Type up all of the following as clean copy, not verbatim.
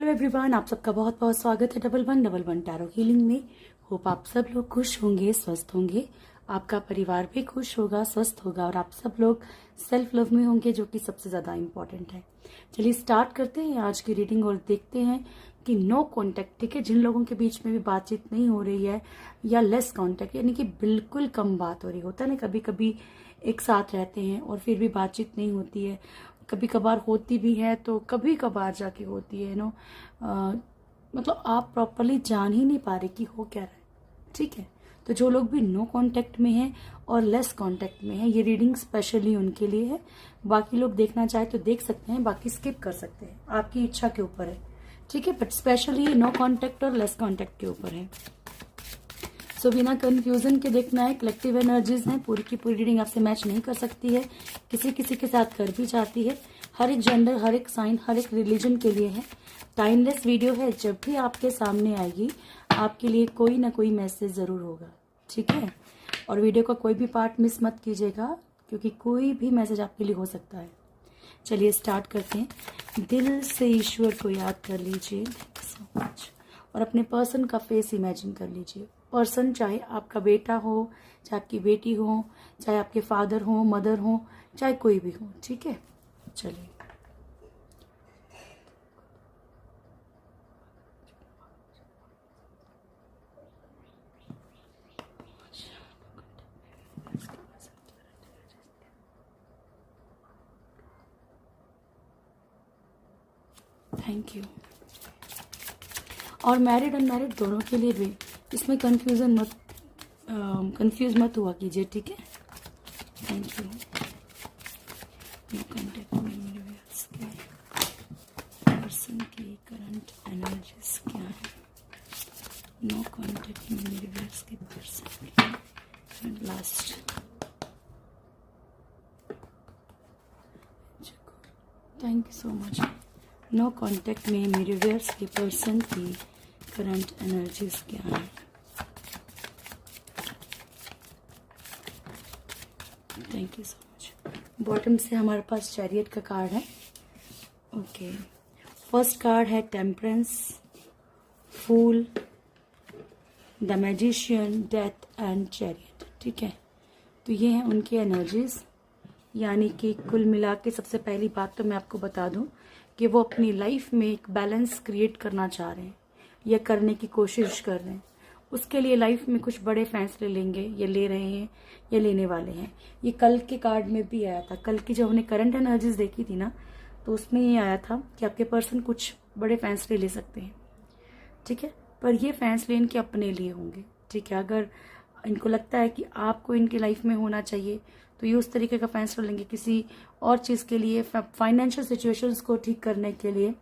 Hello everyone, आप सबका बहुत बहुत स्वागत है डबल वन टैरो हीलिंग में। होप आप सब लोग खुश होंगे, स्वस्थ होंगे, आपका परिवार भी खुश होगा, स्वस्थ होगा और आप सब लोग सेल्फ लव में होंगे, जो कि सबसे ज़्यादा इम्पोर्टेंट है। चलिए स्टार्ट करते हैं आज की रीडिंग और देखते हैं कि नो कॉन्टैक्ट, ठीक है, जिन लोगों के बीच में भी बातचीत नहीं हो रही है या लेस कॉन्टैक्ट, यानी कि बिल्कुल कम बात हो रही होता है ना, कभी कभी एक साथ रहते हैं और फिर भी बातचीत नहीं होती है, कभी कभार होती भी है तो कभी कभार जाके होती है मतलब आप प्रॉपरली जान ही नहीं पा रहे कि हो क्या रहा है, ठीक है। तो जो लोग भी नो कांटेक्ट में हैं और लेस कांटेक्ट में हैं, ये रीडिंग स्पेशली उनके लिए है। बाकी लोग देखना चाहे तो देख सकते हैं, बाकी स्किप कर सकते हैं, आपकी इच्छा के ऊपर है, ठीक है। बट स्पेशली नो कांटेक्ट और लेस कांटेक्ट के ऊपर है। सो बिना कंफ्यूजन के देखना है। कलेक्टिव एनर्जीज हैं, पूरी की पूरी रीडिंग आपसे मैच नहीं कर सकती है, किसी किसी के साथ कर भी जाती है। हर एक जेंडर, हर एक साइन, हर एक रिलीजन के लिए है। टाइमलेस वीडियो है, जब भी आपके सामने आएगी आपके लिए कोई ना कोई मैसेज जरूर होगा, ठीक है। और वीडियो का कोई भी पार्ट मिस मत कीजिएगा, क्योंकि कोई भी मैसेज आपके लिए हो सकता है। चलिए स्टार्ट करते हैं। दिल से ईश्वर को याद कर लीजिए, थैंक यू सो मच, और अपने पर्सन का फेस इमेजिन कर लीजिए। पर्सन चाहे आपका बेटा हो, चाहे आपकी बेटी हो, चाहे आपके फादर हो, मदर हो, चाहे कोई भी हो, ठीक है। चलिए थैंक यू। और मैरिड अनमैरिड दोनों के लिए भी इसमें कंफ्यूज मत हुआ कीजिए, ठीक है। Thank you. नो कांटेक्ट में मेरे व्यूअर्स के पर्सन की करंट एनर्जीज क्या है। नो कांटेक्ट में मेरे व्यूअर्स के पर्सन की last. Thank you so much. No contact में मेरे व्यूअर्स के पर्सन की करंट एनर्जीज क्या है। Thank you so much. Bottom से हमारे पास चैरियट का कार्ड है। ओके, फर्स्ट कार्ड है temperance, fool, the magician, death and chariot, ठीक है। तो ये हैं उनकी एनर्जीज, यानी कि कुल मिला के सबसे पहली बात तो मैं आपको बता दूं कि वो अपनी लाइफ में एक बैलेंस क्रिएट करना चाह रहे हैं या करने की कोशिश कर रहे हैं। उसके लिए लाइफ में कुछ बड़े फैसले लेंगे, या ले रहे हैं या लेने वाले हैं। ये कल के कार्ड में भी आया था। कल की जब हमने करंट एनर्जीज देखी थी ना, तो उसमें ये आया था कि आपके पर्सन कुछ बड़े फैसले ले सकते हैं, ठीक है। पर ये फैसले इनके अपने लिए होंगे, ठीक है। अगर इनको लगता है कि आपको इनकी लाइफ में होना चाहिए तो ये उस तरीके का फैसला लेंगे, किसी और चीज़ के लिए, फाइनेंशियल सिचुएशंस को ठीक करने के लिए।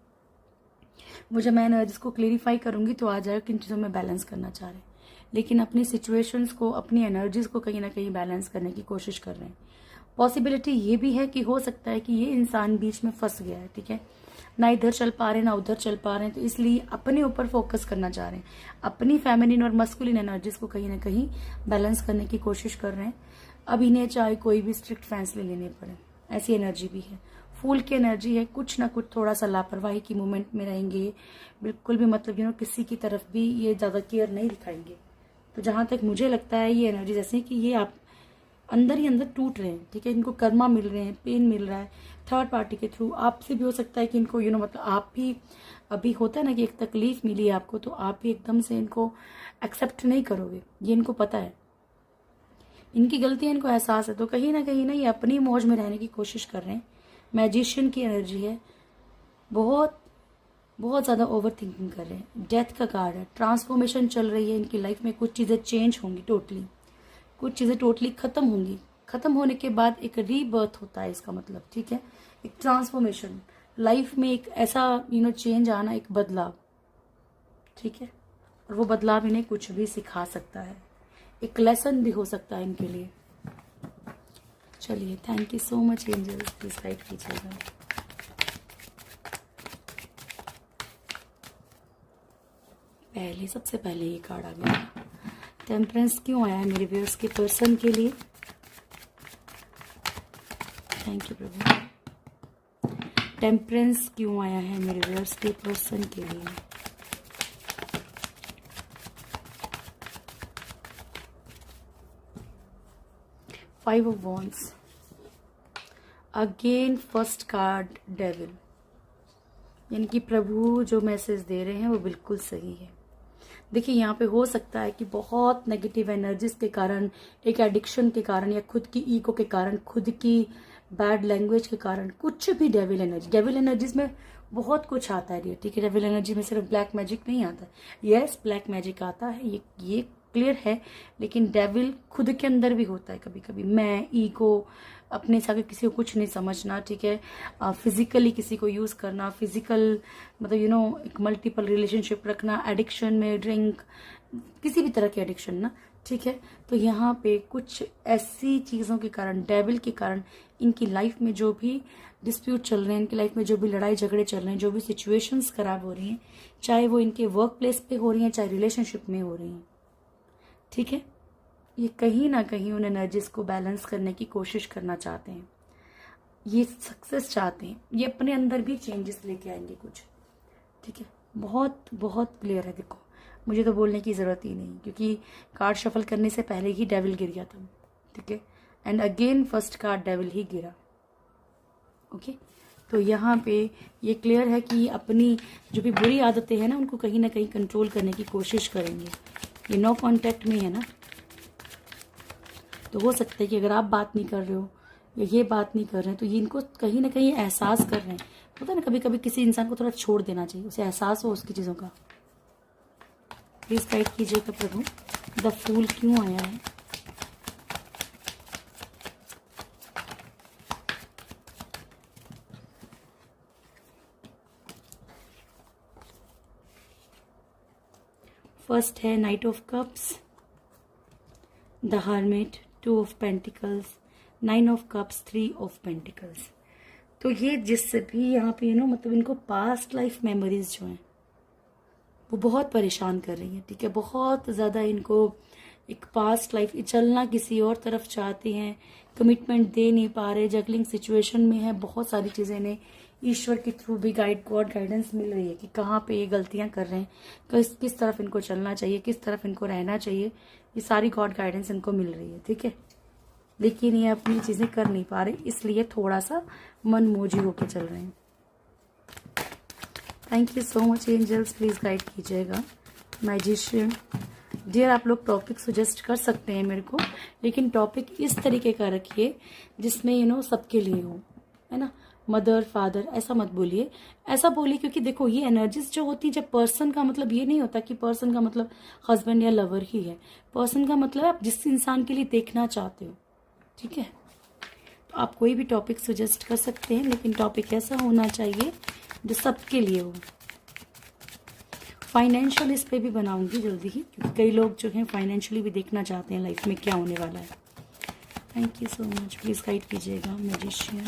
वो जब मैं एनर्जीज को क्लेरिफाई करूंगी तो आ जाएगा किन चीज़ों में बैलेंस करना चाह रहे हैं, लेकिन अपनी सिचुएशंस को, अपनी एनर्जीज को कहीं ना कहीं बैलेंस करने की कोशिश कर रहे हैं। पॉसिबिलिटी ये भी है कि हो सकता है कि ये इंसान बीच में फंस गया है, ठीक है, ना इधर चल पा रहे हैं ना उधर चल पा रहे हैं, तो इसलिए अपने ऊपर फोकस करना चाह रहे हैं, अपनी फेमिनिन और मस्कुलिन एनर्जीज को कहीं ना कहीं बैलेंस करने की कोशिश कर रहे हैं। अब इन्हें चाहे कोई भी स्ट्रिक्ट फैसले लेने पड़े, ऐसी एनर्जी भी है। फूल की एनर्जी है, कुछ ना कुछ थोड़ा सा लापरवाही की मूवमेंट में रहेंगे, बिल्कुल भी मतलब किसी की तरफ भी ये ज़्यादा केयर नहीं दिखाएंगे। तो जहां तक मुझे लगता है ये एनर्जी जैसे कि ये आप अंदर ही अंदर टूट रहे हैं, ठीक है। इनको कर्मा मिल रहे हैं, पेन मिल रहा है थर्ड पार्टी के थ्रू। आपसे भी हो सकता है कि इनको मतलब आप भी, अभी होता है ना कि एक तकलीफ मिली है आपको, तो आप भी एकदम से इनको एक्सेप्ट नहीं करोगे, ये इनको पता है, इनकी गलतियां इनको एहसास है। तो कहीं ना ये अपनी मौज में रहने की कोशिश कर रहे हैं। मैजिशियन की एनर्जी है, बहुत बहुत ज़्यादा ओवर थिंकिंग कर रहे हैं। डेथ का कार्ड है, ट्रांसफॉर्मेशन चल रही है इनकी लाइफ में, कुछ चीज़ें चेंज होंगी टोटली, कुछ चीज़ें टोटली ख़त्म होंगी। ख़त्म होने के बाद एक रीबर्थ होता है इसका मतलब, ठीक है, एक ट्रांसफॉर्मेशन लाइफ में, एक ऐसा चेंज आना, एक बदलाव, ठीक है। और वो बदलाव इन्हें कुछ भी सिखा सकता है, एक लेसन भी हो सकता है इनके लिए। चलिए, thank you so much angels, please guide कीजिएगा। सबसे पहले ये कार्ड आ गया। टेम्परेंस क्यों आया है मेरे व्यूअर्स के पर्सन के लिए? Thank you Prabhu. टेम्परेंस क्यों आया है मेरे व्यूअर्स के पर्सन के लिए? Five of wands, again first card devil, यानी कि प्रभु जो मैसेज दे रहे हैं वो बिल्कुल सही है। देखिए यहाँ पे हो सकता है कि बहुत नेगेटिव एनर्जीज के कारण, एक एडिक्शन के कारण, या खुद की ईगो के कारण, खुद की बैड लैंग्वेज के कारण, कुछ भी डेविल एनर्जीज में बहुत कुछ आता है। ठीक है, डेविल एनर्जी में सिर्फ ब्लैक मैजिक नहीं आता। यस, ब्लैक मैजिक आता है, ये क्लियर है, लेकिन डेविल खुद के अंदर भी होता है कभी कभी। मैं, ईगो, अपने से आगे किसी को कुछ नहीं समझना, ठीक है, फिजिकली किसी को यूज करना, फिजिकल मतलब एक मल्टीपल रिलेशनशिप रखना, एडिक्शन में ड्रिंक, किसी भी तरह की एडिक्शन ना, ठीक है। तो यहाँ पे कुछ ऐसी चीजों के कारण, डेविल के कारण, इनकी लाइफ में जो भी डिस्प्यूट चल रहे हैं, इनकी लाइफ में जो भी लड़ाई झगड़े चल रहे हैं, जो भी सिचुएशंस खराब हो रही हैं, चाहे वो इनके वर्क प्लेस पे हो रही हैं, चाहे रिलेशनशिप में हो रही हैं, ठीक है, ये कहीं ना कहीं उन एनर्जीज को बैलेंस करने की कोशिश करना चाहते हैं, ये सक्सेस चाहते हैं, ये अपने अंदर भी चेंजेस लेके आएंगे कुछ, ठीक है। बहुत बहुत क्लियर है, देखो मुझे तो बोलने की जरूरत ही नहीं, क्योंकि कार्ड शफल करने से पहले ही डेविल गिर गया था, ठीक है, and again first card devil ही गिरा। ओके, तो यहाँ पे ये क्लियर है कि अपनी जो भी बुरी आदतें हैं ना, उनको कहीं ना कहीं कंट्रोल करने की कोशिश करेंगे। ये नो कांटेक्ट में है ना, तो हो सकता है कि अगर आप बात नहीं कर रहे हो या ये बात नहीं कर रहे हैं, तो ये इनको कहीं ना कहीं एहसास कर रहे हैं। होता है ना, कभी कभी किसी इंसान को थोड़ा छोड़ देना चाहिए, उसे एहसास हो उसकी चीज़ों का। प्लीज गाइड कीजिएगा प्रभु, द फूल क्यों आया है? फर्स्ट है night of cups, the hermit, two of pentacles, nine of cups, three of pentacles. तो ये जिससे भी यहाँ पे मतलब इनको पास्ट लाइफ मेमोरीज जो हैं वो बहुत परेशान कर रही हैं, ठीक है, बहुत ज़्यादा इनको एक पास्ट लाइफ, चलना किसी और तरफ चाहते हैं, कमिटमेंट दे नहीं पा रहे, जगलिंग सिचुएशन में है, बहुत सारी चीज़ें इन्हें ईश्वर के थ्रू भी गॉड गाइडेंस मिल रही है कि कहाँ पे ये गलतियां कर रहे हैं, किस तरफ इनको चलना चाहिए, किस तरफ इनको रहना चाहिए, ये सारी गॉड गाइडेंस इनको मिल रही है, ठीक है। लेकिन ये अपनी चीजें कर नहीं पा रहे, इसलिए थोड़ा सा मन मोजी होके चल रहे हैं। Thank you so much angels, please guide कीजिएगा। मैजिशियन डियर, आप लोग टॉपिक सजेस्ट कर सकते हैं मेरे को, लेकिन टॉपिक इस तरीके का रखिए जिसमें सबके लिए हो, है ना। मदर फादर ऐसा मत बोलिए, ऐसा बोलिए क्योंकि देखो ये एनर्जीज जो होती है, जब पर्सन का मतलब ये नहीं होता कि पर्सन का मतलब हस्बैंड या लवर ही है, पर्सन का मतलब आप जिस इंसान के लिए देखना चाहते हो, ठीक है। तो आप कोई भी टॉपिक सजेस्ट कर सकते हैं, लेकिन टॉपिक ऐसा होना चाहिए जो सबके लिए हो। फाइनेंशियल इस पे भी बनाऊंगी जल्दी ही, क्योंकि कई लोग जो हैं फाइनेंशियली भी देखना चाहते हैं लाइफ में क्या होने वाला है। Thank you so much, please guide कीजिएगा magician.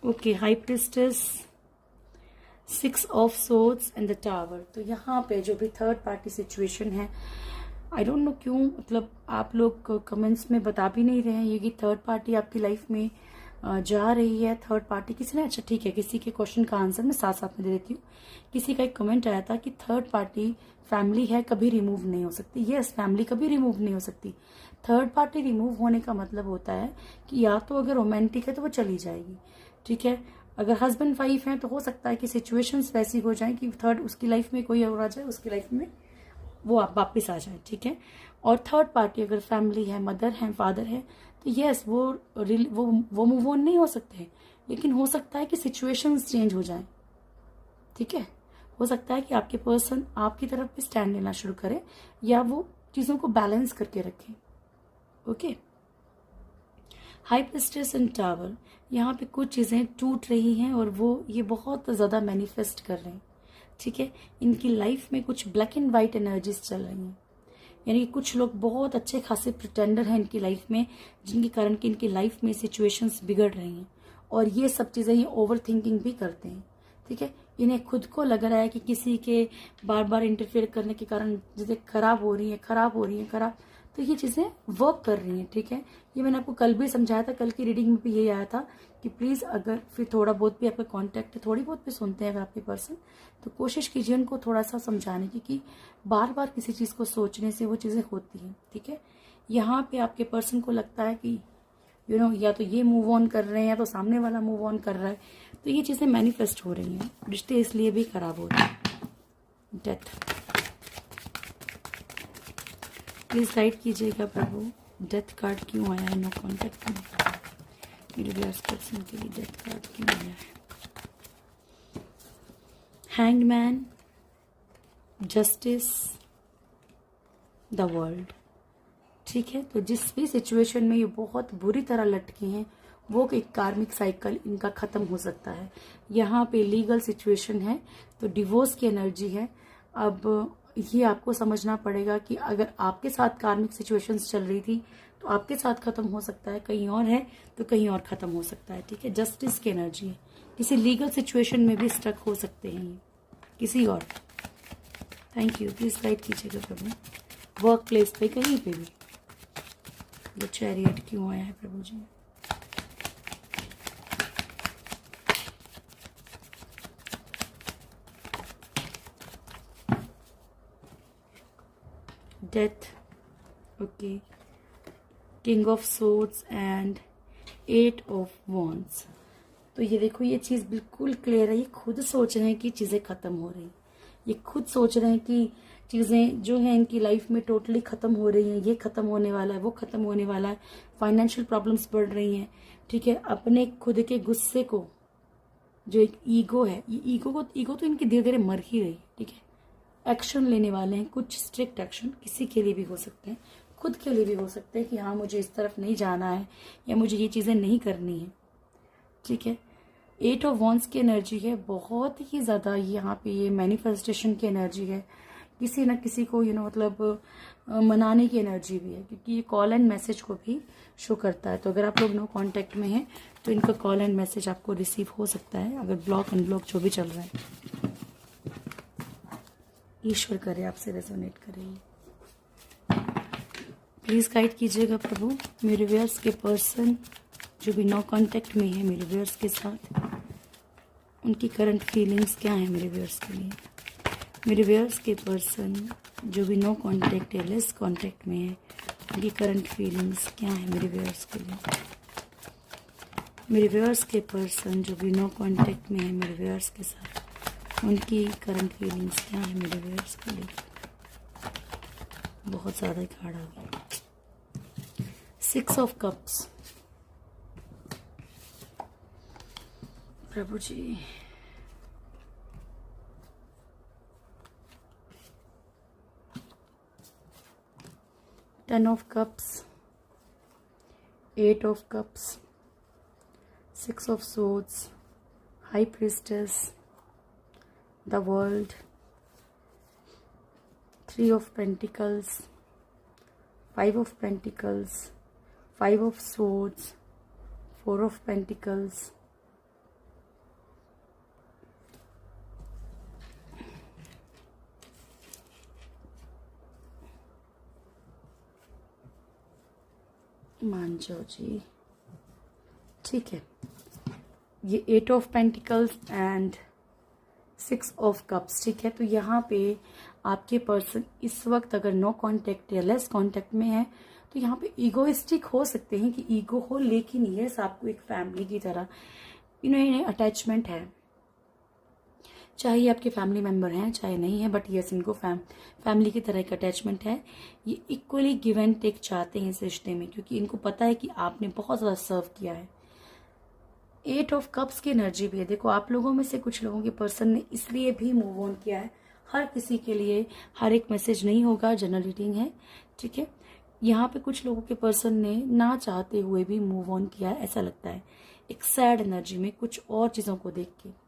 Okay, high priestess, six of swords and the tower. तो यहाँ पे जो भी थर्ड पार्टी सिचुएशन है, आई डोंट नो क्यों, मतलब आप लोग कमेंट्स में बता भी नहीं रहे हैं ये कि थर्ड पार्टी आपकी लाइफ में जा रही है। थर्ड पार्टी किसी ने, अच्छा ठीक है, किसी के क्वेश्चन का आंसर मैं साथ साथ में दे देती हूँ। किसी का एक कमेंट आया था कि थर्ड पार्टी फैमिली है, कभी रिमूव नहीं हो सकती। यस, फैमिली कभी रिमूव नहीं हो सकती। थर्ड पार्टी रिमूव होने का मतलब होता है कि या तो अगर रोमांटिक है तो वो चली जाएगी, ठीक है। अगर हस्बैंड वाइफ है तो हो सकता है कि सिचुएशंस वैसी हो जाए कि थर्ड उसकी लाइफ में कोई और आ जाए, उसकी लाइफ में वो आप वापिस आ जाए, ठीक है। और थर्ड पार्टी अगर फैमिली है, मदर है, फादर है, तो यस वो मूव ऑन नहीं हो सकते, लेकिन हो सकता है कि सिचुएशंस चेंज हो जाए, ठीक है। हो सकता है कि आपके पर्सन आपकी तरफ भी स्टैंड लेना शुरू करे, या वो चीजों को बैलेंस करके रखें। Okay, high priestess and tower, यहाँ पे कुछ चीजें टूट रही हैं और वो ये बहुत ज्यादा मैनिफेस्ट कर रहे हैं, ठीक है। इनकी लाइफ में कुछ ब्लैक एंड व्हाइट एनर्जीज चल रही हैं, यानी कुछ लोग बहुत अच्छे खासे प्रिटेंडर हैं इनकी लाइफ में, जिनके कारण कि इनकी लाइफ में सिचुएशंस बिगड़ रही हैं, और ये सब चीजें ये ओवर थिंकिंग भी करते हैं, ठीक है। इन्हें खुद को लग रहा है कि किसी के बार बार इंटरफेयर करने के कारण चीजें खराब हो रही है, तो ये चीज़ें वर्क कर रही हैं, ठीक है। ये मैंने आपको कल भी समझाया था, कल की रीडिंग में भी यही आया था कि प्लीज़ अगर फिर थोड़ा बहुत भी आपका कॉन्टैक्ट है, थोड़ी बहुत भी सुनते हैं अगर आपके पर्सन, तो कोशिश कीजिए उनको थोड़ा सा समझाने की कि बार बार किसी चीज़ को सोचने से वो चीज़ें होती हैं, ठीक है। यहाँ पे आपके पर्सन को लगता है कि या तो ये मूव ऑन कर रहे हैं या तो सामने वाला मूव ऑन कर रहा है, तो ये चीज़ें मैनिफेस्ट हो रही हैं। रिश्ते इसलिए भी खराब हो रहे हैं। डेथ, प्लीज गाइड कीजिएगा प्रभु, डेथ कार्ड क्यों आया है नो कॉन्टेक्ट में? मेरे व्यूअर्स पर्सन के लिए डेथ कार्ड क्यों आया है? Hanged man, justice, the world, ठीक है। तो जिस भी सिचुएशन में ये बहुत बुरी तरह लटके हैं, वो एक कार्मिक साइकिल इनका खत्म हो सकता है। यहाँ पे लीगल सिचुएशन है, तो डिवोर्स की एनर्जी है। अब ये आपको समझना पड़ेगा कि अगर आपके साथ कार्मिक सिचुएशंस चल रही थी तो आपके साथ खत्म हो सकता है, कहीं और है तो कहीं और खत्म हो सकता है, ठीक है। जस्टिस की एनर्जी है, किसी लीगल सिचुएशन में भी स्टक हो सकते हैं ये किसी और। थैंक यू, प्लीज गाइड कीजिएगा प्रभु। वर्क प्लेस पे कहीं पे भी ये चैरियट क्यों आया है Prabhu ji? Death, okay, king of swords and 8 of wands. तो ये देखो, ये चीज बिल्कुल क्लियर है। ये खुद सोच रहे हैं कि चीजें खत्म हो रही, ये खुद सोच रहे हैं कि चीजें जो है इनकी लाइफ में टोटली खत्म हो रही हैं, ये खत्म होने वाला है, वो खत्म होने वाला है, फाइनेंशियल प्रॉब्लम्स बढ़ रही हैं, ठीक है। अपने खुद के गुस्से को, जो एक ईगो है, ये ईगो तो इनकी धीरे धीरे मर ही रही, ठीक है। एक्शन लेने वाले हैं, कुछ स्ट्रिक्ट एक्शन किसी के लिए भी हो सकते हैं, खुद के लिए भी हो सकते हैं कि हाँ मुझे इस तरफ नहीं जाना है या मुझे ये चीजें नहीं करनी है, ठीक है। 8 ऑफ वॉन्ड्स की एनर्जी है, बहुत ही ज्यादा यहाँ पे ये मैनिफेस्टेशन की एनर्जी है, किसी न किसी को मतलब मनाने की एनर्जी भी है, क्योंकि ये कॉल एंड मैसेज को भी शो करता है। तो अगर आप लोग नो कांटेक्ट में हैं तो इनका कॉल एंड मैसेज आपको रिसीव हो सकता है, अगर ब्लॉक अनब्लॉक जो भी चल रहा है। ईश्वर करे आपसे रेजोनेट करे। प्लीज गाइड कीजिएगा प्रभु, मेरे व्यूअर्स के पर्सन जो भी नो कांटेक्ट में है मेरे व्यूअर्स के साथ, उनकी करंट फीलिंग्स क्या है मेरे व्यूअर्स के लिए। मेरे व्यूअर्स के पर्सन जो भी नो कांटेक्ट या लेस कांटेक्ट में है, उनकी करंट फीलिंग्स क्या है मेरे व्यूअर्स के लिए। मेरे व्यूअर्स के पर्सन जो भी नो कांटेक्ट में है मेरे व्यूअर्स के साथ, उनकी करंट फीलिंग्स क्या है मेरे व्यूअर्स के लिए। बहुत ज़्यादा ही कार्ड आ गया। 6 of cups, Prabhu ji, Ten of Cups, 8 of Cups, 6 of Swords, High Priestess, the World, 3 of Pentacles, 5 of Pentacles, 5 of Swords, 4 of Pentacles, मान जाओ जी, ठीक है। ये 8 of pentacles and 6 of cups, ठीक है। तो यहाँ पे आपके पर्सन इस वक्त अगर नो कांटेक्ट या लेस कांटेक्ट में है तो यहाँ पे ईगोइस्टिक हो सकते हैं कि ईगो हो, लेकिन ये आपको एक फैमिली की तरह इन्हें अटैचमेंट है, चाहे ये आपके फैमिली मेंबर हैं चाहे नहीं है, बट यस इनको फैमिली की तरह एक अटैचमेंट है। ये इक्वली गिव एंड टेक चाहते हैं इस रिश्ते में, क्योंकि इनको पता है कि आपने बहुत ज़्यादा सर्व किया है। 8 ऑफ कप्स की एनर्जी भी है। देखो, आप लोगों में से कुछ लोगों के पर्सन ने इसलिए भी मूव ऑन किया है। हर किसी के लिए हर एक मैसेज नहीं होगा, जनरल रीडिंग है, ठीक है। यहाँ पे कुछ लोगों के पर्सन ने ना चाहते हुए भी मूव ऑन किया है, ऐसा लगता है एक सैड एनर्जी में, कुछ और चीज़ों को देख के।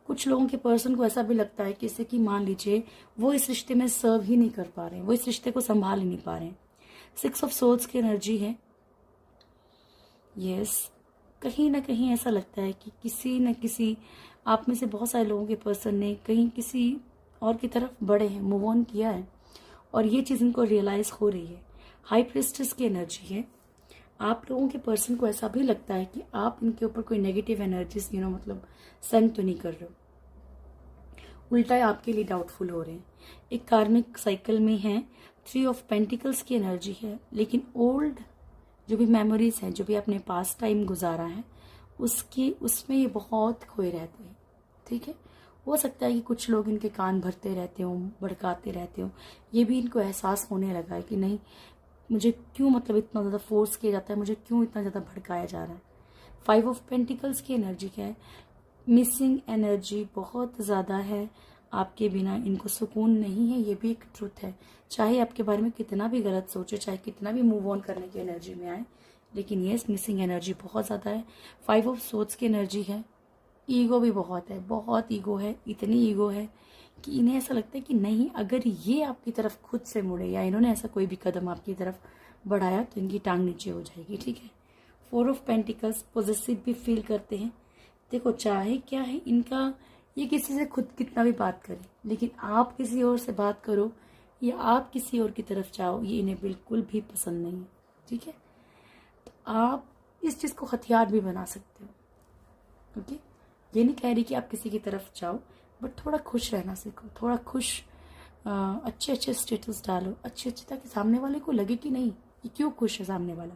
कुछ लोगों के पर्सन को ऐसा भी लगता है कि जैसे कि मान लीजिए वो इस रिश्ते में सर्व ही नहीं कर पा रहे हैं, वो इस रिश्ते को संभाल ही नहीं पा रहे हैं। 6 ऑफ सोल्स की एनर्जी है। यस, कहीं ना कहीं ऐसा लगता है कि किसी न किसी आप में से बहुत सारे लोगों के पर्सन ने कहीं किसी और की तरफ बढ़े हैं, मूव ऑन किया है, और ये चीज़ इनको रियलाइज हो रही है। हाई प्रिस्टेस की एनर्जी है। आप लोगों के पर्सन को ऐसा भी लगता है कि आप इनके ऊपर कोई नेगेटिव एनर्जीज मतलब सेंड तो नहीं कर रहे हो, उल्टा है आपके लिए डाउटफुल हो रहे हैं। एक कार्मिक साइकिल में है, 3 ऑफ पेंटिकल्स की एनर्जी है, लेकिन ओल्ड जो भी मेमोरीज हैं, जो भी आपने पास्ट टाइम गुजारा है, उसमें ये बहुत खोए रहते हैं। ठीक है, हो सकता है कि कुछ लोग इनके कान भरते रहते हों, भड़काते रहते हों। ये भी इनको एहसास होने लगा है कि नहीं, मुझे क्यों इतना ज़्यादा फोर्स किया जाता है, मुझे क्यों इतना ज़्यादा भड़काया जा रहा है। 5 ऑफ पेंटिकल्स की एनर्जी क्या है, मिसिंग एनर्जी बहुत ज़्यादा है। आपके बिना इनको सुकून नहीं है, ये भी एक ट्रुथ है। चाहे आपके बारे में कितना भी गलत सोचे, चाहे कितना भी मूव ऑन करने की एनर्जी में आए, लेकिन ये मिसिंग एनर्जी बहुत ज़्यादा है। 5 ऑफ सोर्ड्स की एनर्जी है, ईगो भी बहुत है, बहुत ईगो है। इतनी ईगो है कि इन्हें ऐसा लगता है कि नहीं, अगर ये आपकी तरफ खुद से मुड़े या इन्होंने ऐसा कोई भी कदम आपकी तरफ बढ़ाया तो इनकी टांग नीचे हो जाएगी। ठीक है, 4 ऑफ पेंटिकल्स, पॉजिटिव भी फील करते हैं। देखो, चाहे क्या है इनका, ये किसी से खुद कितना भी बात करे, लेकिन आप किसी और से बात करो या आप किसी और की तरफ जाओ, ये इन्हें बिल्कुल भी पसंद नहीं है। ठीक है, तो आप इस चीज़ को हथियार भी बना सकते हो। ओके, ये नहीं कह रही कि आप किसी की तरफ जाओ, बट थोड़ा खुश रहना सीखो, थोड़ा खुश, अच्छे अच्छे स्टेटस डालो, अच्छे अच्छे, ताकि सामने वाले को लगे कि नहीं, ये क्यों खुश है सामने वाला।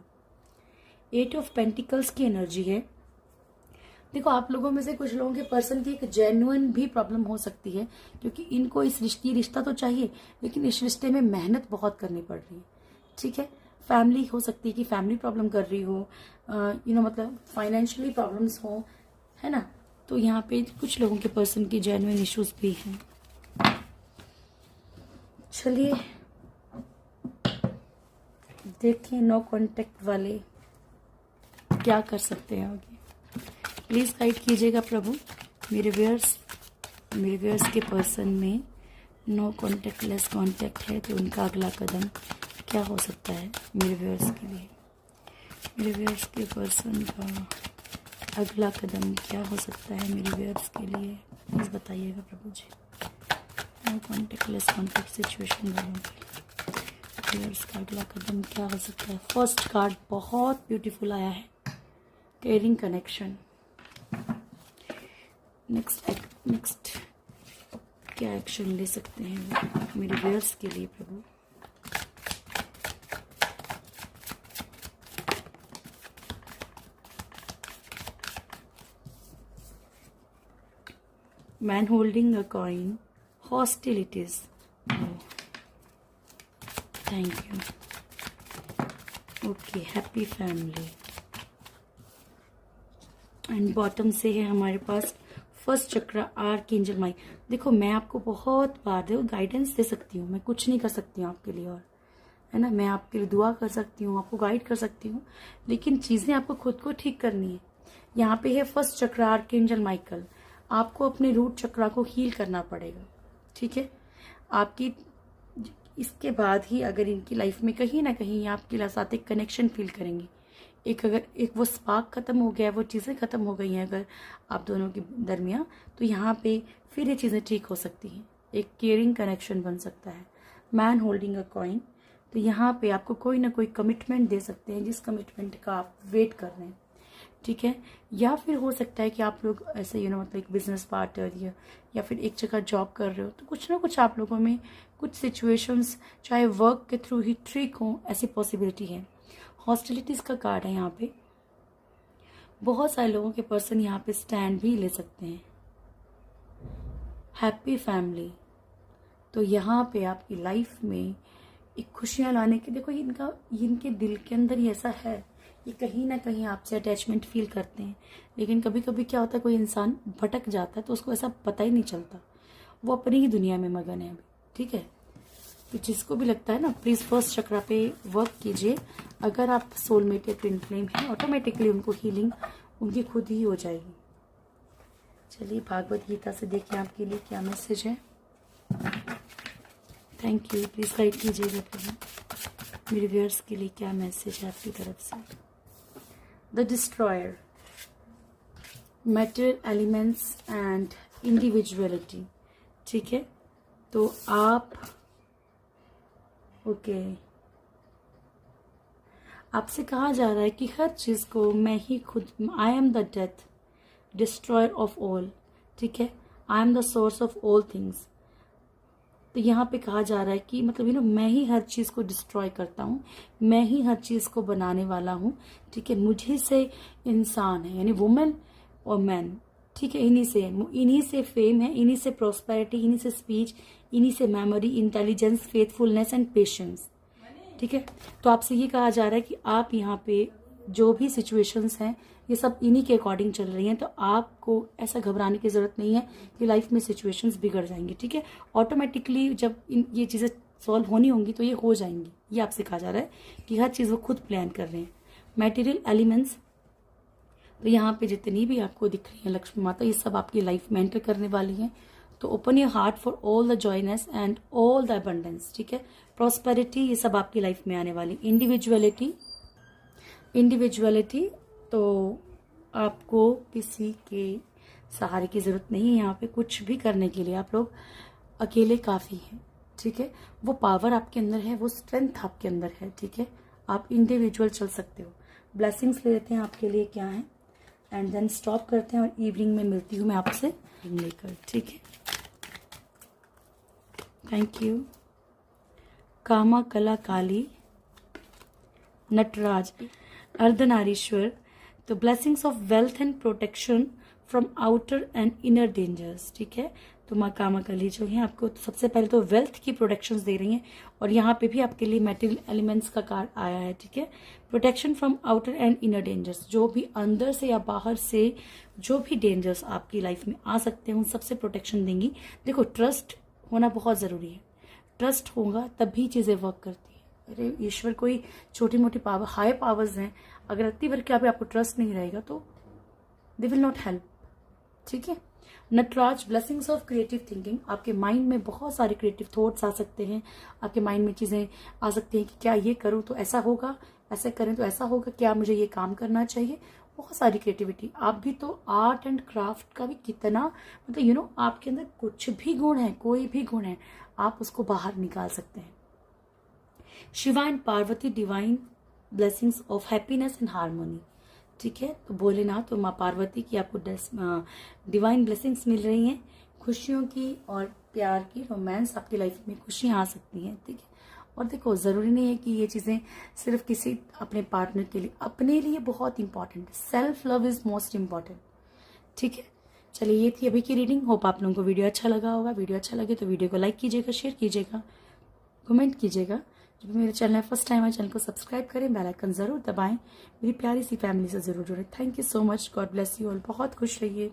8 ऑफ पेंटिकल्स की एनर्जी है। देखो, आप लोगों में से कुछ लोगों के पर्सन की एक जेन्युइन भी प्रॉब्लम हो सकती है, क्योंकि इनको इस रिश्ता तो चाहिए, लेकिन इस रिश्ते में मेहनत बहुत करनी पड़ रही है। ठीक है, फैमिली हो सकती है कि फैमिली प्रॉब्लम कर रही हो, फाइनेंशियली प्रॉब्लम्स हो, है ना। तो यहाँ पे कुछ लोगों के पर्सन की जेन्युइन इश्यूज भी हैं। चलिए देखिए, नो कांटेक्ट वाले क्या कर सकते हैं आगे। प्लीज गाइड कीजिएगा प्रभु। मेरे व्यूअर्स के पर्सन में नो कांटेक्ट, लेस कांटेक्ट है, तो उनका अगला कदम क्या हो सकता है मेरे व्यूअर्स के लिए। मेरे व्यूअर्स के पर्सन का अगला कदम क्या हो सकता है मेरे व्यूअर्स के लिए, प्लीज़ बताइएगा Prabhu ji. No contact, less contact situation वालों के व्यूअर्स का अगला कदम क्या हो सकता है। फर्स्ट कार्ड बहुत ब्यूटीफुल आया है, केयरिंग कनेक्शन। नेक्स्ट क्या एक्शन ले सकते हैं मेरे व्यूअर्स के लिए प्रभु। Man holding a coin, hostilities. Oh, thank you. Okay, happy family. And bottom से है हमारे पास फर्स्ट चक्र, आर्कएंजल माइक। देखो, मैं आपको बहुत बार गाइडेंस दे सकती हूँ, मैं कुछ नहीं कर सकती हूँ आपके लिए, और है ना, मैं आपके लिए दुआ कर सकती हूँ, आपको गाइड कर सकती हूँ, लेकिन चीजें आपको खुद को ठीक करनी है। यहाँ पे है फर्स्ट चक्र, आर्कएंजल माइकल। आपको अपने रूट चक्रा को हील करना पड़ेगा। ठीक है, आपकी इसके बाद ही अगर इनकी लाइफ में कहीं ना कहीं आपके साथ एक कनेक्शन फील करेंगे, अगर एक वो स्पार्क खत्म हो गया है, वो चीज़ें खत्म हो गई हैं अगर आप दोनों के दरमियान, तो यहाँ पे फिर ये चीज़ें ठीक हो सकती हैं, एक केयरिंग कनेक्शन बन सकता है। मैन होल्डिंग अ कॉइन, तो यहाँ पे आपको कोई ना कोई कमिटमेंट दे सकते हैं, जिस कमिटमेंट का आप वेट कर रहे हैं। ठीक है, या फिर हो सकता है कि आप लोग ऐसे एक बिजनेस पार्टनर या फिर एक जगह जॉब कर रहे हो, तो कुछ ना कुछ आप लोगों में कुछ सिचुएशंस चाहे वर्क के थ्रू ही ठीक हो, ऐसी पॉसिबिलिटी है। हॉस्टिलिटीज का कार्ड है यहाँ पे। बहुत सारे लोगों के पर्सन यहाँ पे स्टैंड भी ले सकते हैं। हैप्पी फैमिली, तो यहाँ पे आपकी लाइफ में एक खुशियां लाने के, देखो इनके दिल के अंदर ही ऐसा है, ये कहीं ना कहीं आपसे अटैचमेंट फील करते हैं, लेकिन कभी कभी क्या होता है, कोई इंसान भटक जाता है तो उसको ऐसा पता ही नहीं चलता, वो अपनी ही दुनिया में मगन है अभी। ठीक है, तो जिसको भी लगता है ना, प्लीज फर्स्ट चक्रा पे वर्क कीजिए। अगर आप सोलमेट या ट्विन फ्लेम है, ऑटोमेटिकली उनको हीलिंग उनकी खुद ही हो जाएगी। चलिए भागवत गीता से देखिए आपके लिए क्या मैसेज है। थैंक यू, प्लीज गाइड कीजिएगा मेरे व्यूअर्स के लिए क्या मैसेज है आपकी तरफ से। The destroyer, matter, elements and individuality. ठीक है, तो आप आपसे कहा जा रहा है कि हर चीज़ को मैं ही खुद, I am the death destroyer of all, ठीक है, I am the source of all things. तो यहाँ पे कहा जा रहा है कि मतलब मैं ही हर चीज़ को डिस्ट्रॉय करता हूँ, मैं ही हर चीज़ को बनाने वाला हूँ, ठीक है। मुझे से इंसान है, यानी वुमेन और मैन, ठीक है, इन्हीं से फेम है, इन्हीं से प्रॉस्पेरिटी, इन्हीं से स्पीच, इन्हीं से memory, intelligence, faithfulness and patience, ठीक है। तो आपसे ये कहा जा रहा है कि आप यहाँ पे जो भी सिचुएशंस हैं ये सब इन्हीं के अकॉर्डिंग चल रही हैं, तो आपको ऐसा घबराने की जरूरत नहीं है कि लाइफ में सिचुएशंस बिगड़ जाएंगी, ठीक है। ऑटोमेटिकली जब ये चीज़ें सॉल्व होनी होंगी तो ये हो जाएंगी, ये आपसे कहा जा रहा है कि हर चीज़ वो खुद प्लान कर रहे हैं। मटेरियल एलिमेंट्स, तो यहाँ पे जितनी भी आपको दिख रही है लक्ष्मी माता, ये सब आपकी लाइफ में एंटर करने वाली हैं। तो open your heart for all the joyness and all the abundance, ठीक है। प्रॉस्पेरिटी, ये सब आपकी लाइफ में आने वाली। इंडिविजुअलिटी, तो आपको किसी के सहारे की जरूरत नहीं है, यहाँ पे कुछ भी करने के लिए आप लोग अकेले काफी हैं, ठीक है। वो पावर आपके अंदर है, वो स्ट्रेंथ आपके अंदर है, ठीक है। आप इंडिविजुअल चल सकते हो। ब्लेसिंग्स ले लेते हैं आपके लिए क्या है, एंड देन स्टॉप करते हैं और इवनिंग में मिलती हूँ मैं आपसे लेकर, ठीक है। Thank you. कामा कला काली, नटराज, अर्धनारीश्वर, तो blessings of wealth and protection from outer and inner dangers, ठीक है। तो माँ कामाकाली जो है आपको सबसे पहले तो वेल्थ की प्रोटेक्शंस दे रही हैं, और यहाँ पे भी आपके लिए मटेरियल एलिमेंट्स का कार्ड आया है, ठीक है। Protection from outer and inner dangers, जो भी अंदर से या बाहर से जो भी डेंजर्स आपकी लाइफ में आ सकते हैं उन सबसे प्रोटेक्शन देंगी। देखो, ट्रस्ट होना बहुत जरूरी है, ट्रस्ट होगा तभी चीजें वर्क करती है। अरे ईश्वर कोई छोटी मोटी पावर, हाई पावर्स हैं, अगर अति भर के आपको ट्रस्ट नहीं रहेगा तो दे विल नॉट हेल्प, ठीक है। Nataraj, blessings of creative thinking, आपके माइंड में बहुत सारे क्रिएटिव थॉट्स आ सकते हैं, आपके माइंड में चीजें आ सकती हैं कि क्या ये करूं तो ऐसा होगा, ऐसा करें तो ऐसा होगा, क्या मुझे ये काम करना चाहिए, बहुत सारी क्रिएटिविटी। आप भी तो आर्ट एंड क्राफ्ट का भी कितना मतलब आपके अंदर कुछ भी गुण है, कोई भी गुण है, आप उसको बाहर निकाल सकते हैं। Shiva and Parvati, divine blessings of happiness and harmony, ठीक है। तो भोलेनाथ तो माँ पार्वती की आपको डिवाइन ब्लेसिंग्स मिल रही हैं, खुशियों की और प्यार की, रोमांस, आपकी लाइफ में खुशियां आ सकती हैं, ठीक है। और देखो, जरूरी नहीं है कि ये चीजें सिर्फ किसी अपने पार्टनर के लिए, अपने लिए बहुत इंपॉर्टेंट है। Self love is most important, ठीक है। चलिए, ये थी अभी की रीडिंग। होप आप लोगों को वीडियो अच्छा लगा होगा। वीडियो अच्छा लगे तो वीडियो को लाइक कीजिएगा, शेयर कीजिएगा, कमेंट कीजिएगा। जब मेरे चैनल फर्स्ट टाइम है, चैनल को सब्सक्राइब करें, बेल आइकन जरूर दबाएं, मेरी प्यारी सी फैमिली से जरूर जुड़े। Thank you so much, God bless you all. बहुत खुश रहिए,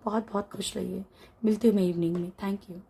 बहुत बहुत खुश रहिए। मिलती हूँ मैं इवनिंग में। Thank you.